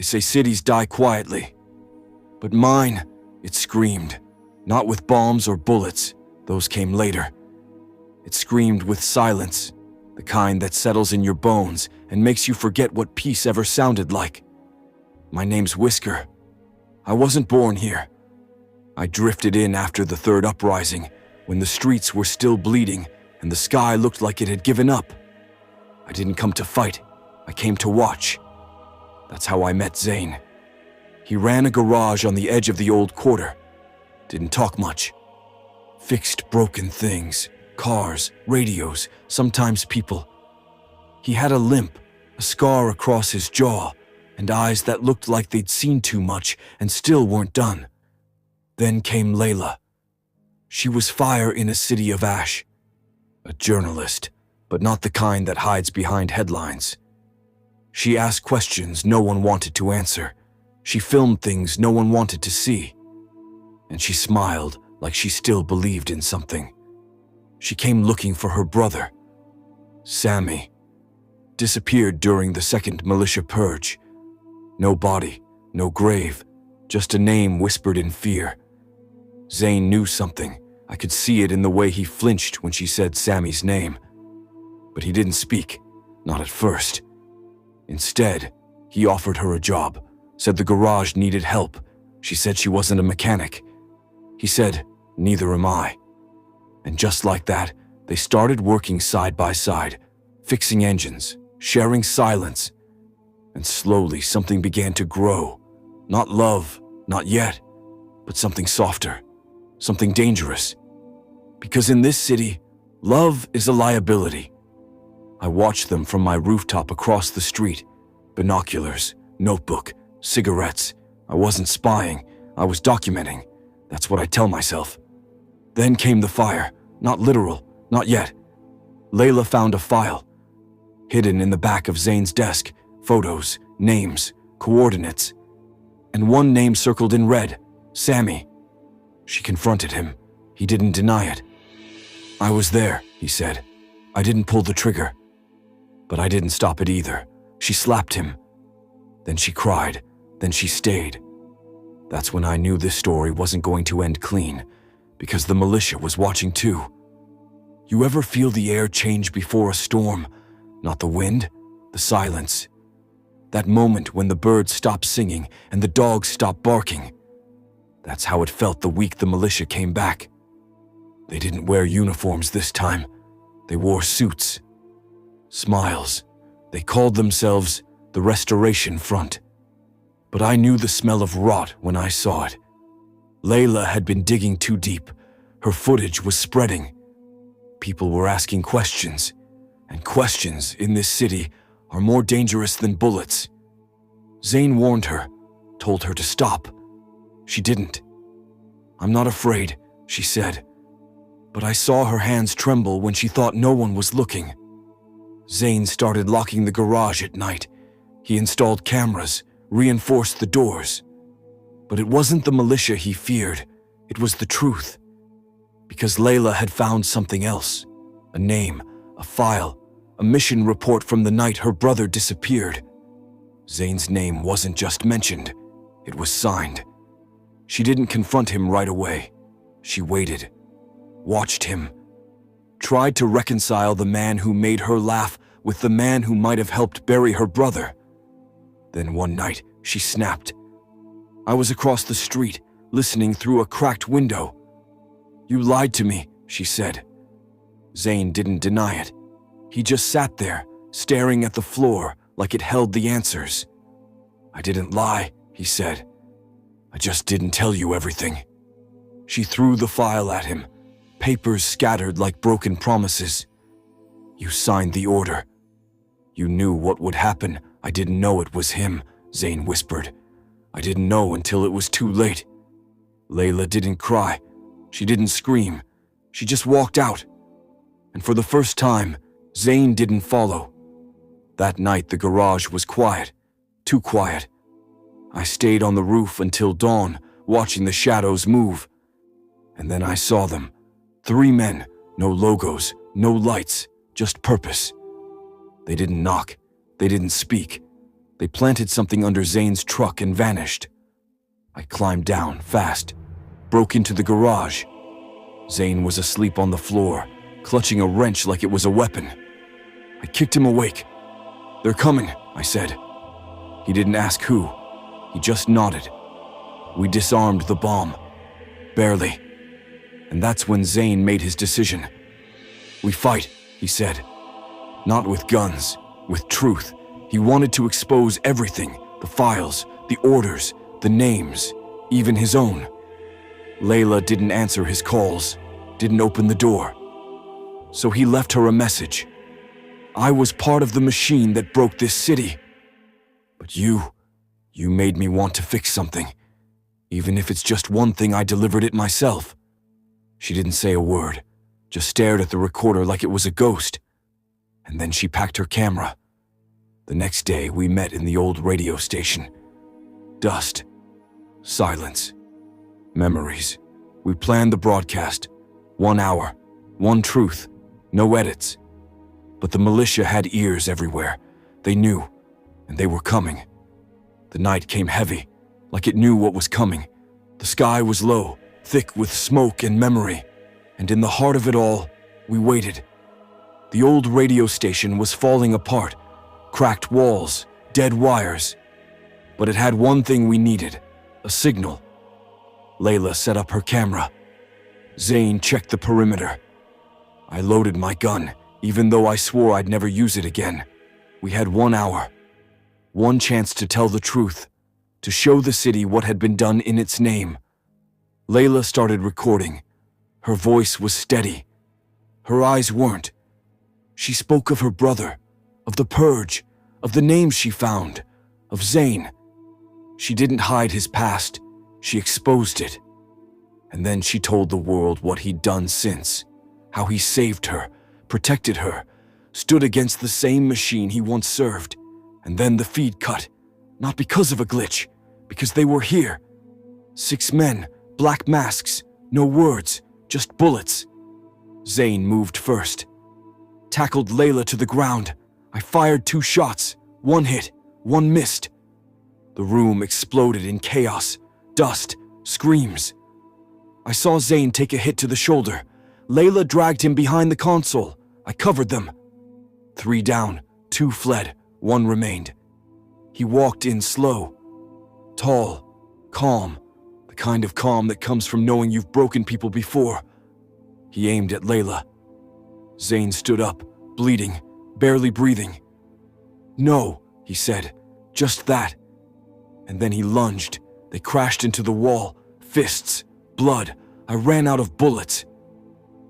They say cities die quietly. But mine, it screamed. Not with bombs or bullets, those came later. It screamed with silence, the kind that settles in your bones and makes you forget what peace ever sounded like. My name's Whisker. I wasn't born here. I drifted in after the third uprising, when the streets were still bleeding and the sky looked like it had given up. I didn't come to fight, I came to watch. That's how I met Zane. He ran a garage on the edge of the old quarter. Didn't talk much. Fixed broken things, cars, radios, sometimes people. He had a limp, a scar across his jaw, and eyes that looked like they'd seen too much and still weren't done. Then came Layla. She was fire in a city of ash. A journalist, but not the kind that hides behind headlines. She asked questions no one wanted to answer. She filmed things no one wanted to see. And she smiled like she still believed in something. She came looking for her brother, Sammy. Disappeared during the second militia purge. No body, no grave, just a name whispered in fear. Zane knew something. I could see it in the way he flinched when she said Sammy's name. But he didn't speak, not at first. Instead, he offered her a job, said the garage needed help. She said she wasn't a mechanic. He said, neither am I. And just like that, they started working side by side, fixing engines, sharing silence. And slowly something began to grow. Not love, not yet, but something softer, something dangerous. Because in this city, love is a liability. I watched them from my rooftop across the street. Binoculars, notebook, cigarettes. I wasn't spying, I was documenting. That's what I tell myself. Then came the fire, not literal, not yet. Layla found a file, hidden in the back of Zane's desk, photos, names, coordinates. And one name circled in red, Sammy. She confronted him. He didn't deny it. I was there, he said. I didn't pull the trigger. But I didn't stop it either. She slapped him. Then she cried. Then she stayed. That's when I knew this story wasn't going to end clean, because the militia was watching too. You ever feel the air change before a storm? Not the wind, the silence. That moment when the birds stopped singing and the dogs stopped barking. That's how it felt the week the militia came back. They didn't wear uniforms this time. They wore suits. Smiles. They called themselves the Restoration Front. But I knew the smell of rot when I saw it. Layla had been digging too deep. Her footage was spreading. People were asking questions. And questions in this city are more dangerous than bullets. Zane warned her, told her to stop. She didn't. I'm not afraid, she said. But I saw her hands tremble when she thought no one was looking. Zane started locking the garage at night. He installed cameras, reinforced the doors. But it wasn't the militia he feared. It was the truth. Because Layla had found something else. A name, a file, a mission report from the night her brother disappeared. Zane's name wasn't just mentioned. It was signed. She didn't confront him right away. She waited. Watched him. Tried to reconcile the man who made her laugh with the man who might have helped bury her brother. Then one night, she snapped. I was across the street, listening through a cracked window. You lied to me, she said. Zane didn't deny it. He just sat there, staring at the floor like it held the answers. I didn't lie, he said. I just didn't tell you everything. She threw the file at him, papers scattered like broken promises. You signed the order. You knew what would happen. I didn't know it was him, Zane whispered. I didn't know until it was too late. Layla didn't cry. She didn't scream. She just walked out. And for the first time, Zane didn't follow. That night the garage was quiet, too quiet. I stayed on the roof until dawn, watching the shadows move. And then I saw them. 3 men, no logos, no lights, just purpose. They didn't knock. They didn't speak. They planted something under Zane's truck and vanished. I climbed down, fast, broke into the garage. Zane was asleep on the floor, clutching a wrench like it was a weapon. I kicked him awake. "They're coming," I said. He didn't ask who. He just nodded. We disarmed the bomb. Barely. And that's when Zane made his decision. "We fight," he said. Not with guns, with truth. He wanted to expose everything, the files, the orders, the names, even his own. Layla didn't answer his calls, didn't open the door. So he left her a message. "I was part of the machine that broke this city. But you made me want to fix something. Even if it's just one thing, I delivered it myself." She didn't say a word, just stared at the recorder like it was a ghost. And then she packed her camera. The next day, we met in the old radio station. Dust. Silence. Memories. We planned the broadcast. 1 hour. One truth. No edits. But the militia had ears everywhere. They knew, and they were coming. The night came heavy, like it knew what was coming. The sky was low, thick with smoke and memory. And in the heart of it all, we waited. The old radio station was falling apart. Cracked walls, dead wires. But it had one thing we needed, a signal. Layla set up her camera. Zane checked the perimeter. I loaded my gun, even though I swore I'd never use it again. We had 1 hour. One chance to tell the truth, to show the city what had been done in its name. Layla started recording. Her voice was steady. Her eyes weren't. She spoke of her brother, of the purge, of the names she found, of Zane. She didn't hide his past, she exposed it. And then she told the world what he'd done since, how he saved her, protected her, stood against the same machine he once served. And then the feed cut, not because of a glitch, because they were here. 6 men, black masks, no words, just bullets. Zane moved first. Tackled Layla to the ground. I fired 2 shots, 1 hit, 1 missed. The room exploded in chaos, dust, screams. I saw Zane take a hit to the shoulder. Layla dragged him behind the console. I covered them. 3 down, 2 fled, 1 remained. He walked in slow, tall, calm, the kind of calm that comes from knowing you've broken people before. He aimed at Layla. Zane stood up, bleeding, barely breathing. "No," he said, "just that." And then he lunged. They crashed into the wall, fists, blood. I ran out of bullets.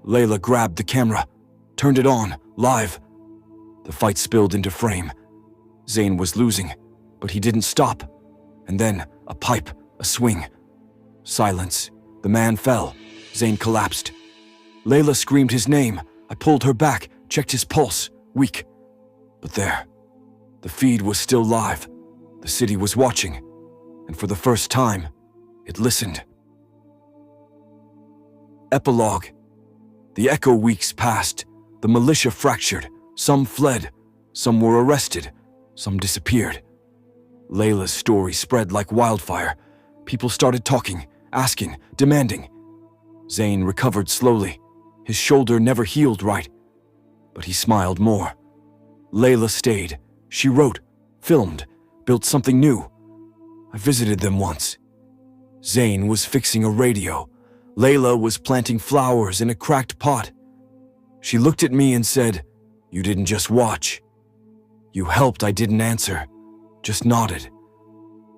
Layla grabbed the camera, turned it on, live. The fight spilled into frame. Zane was losing, but he didn't stop. And then, a pipe, a swing. Silence. The man fell. Zane collapsed. Layla screamed his name. I pulled her back, checked his pulse, weak. But there. The feed was still live. The city was watching. And for the first time, it listened. Epilogue. The echo weeks passed. The militia fractured. Some fled. Some were arrested. Some disappeared. Layla's story spread like wildfire. People started talking, asking, demanding. Zane recovered slowly. His shoulder never healed right, but he smiled more. Layla stayed. She wrote, filmed, built something new. I visited them once. Zane was fixing a radio. Layla was planting flowers in a cracked pot. She looked at me and said, "You didn't just watch. You helped." I didn't answer, just nodded.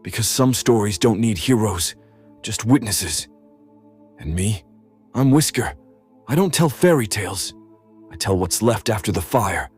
Because some stories don't need heroes, just witnesses. And me? I'm Whisker. I don't tell fairy tales. I tell what's left after the fire.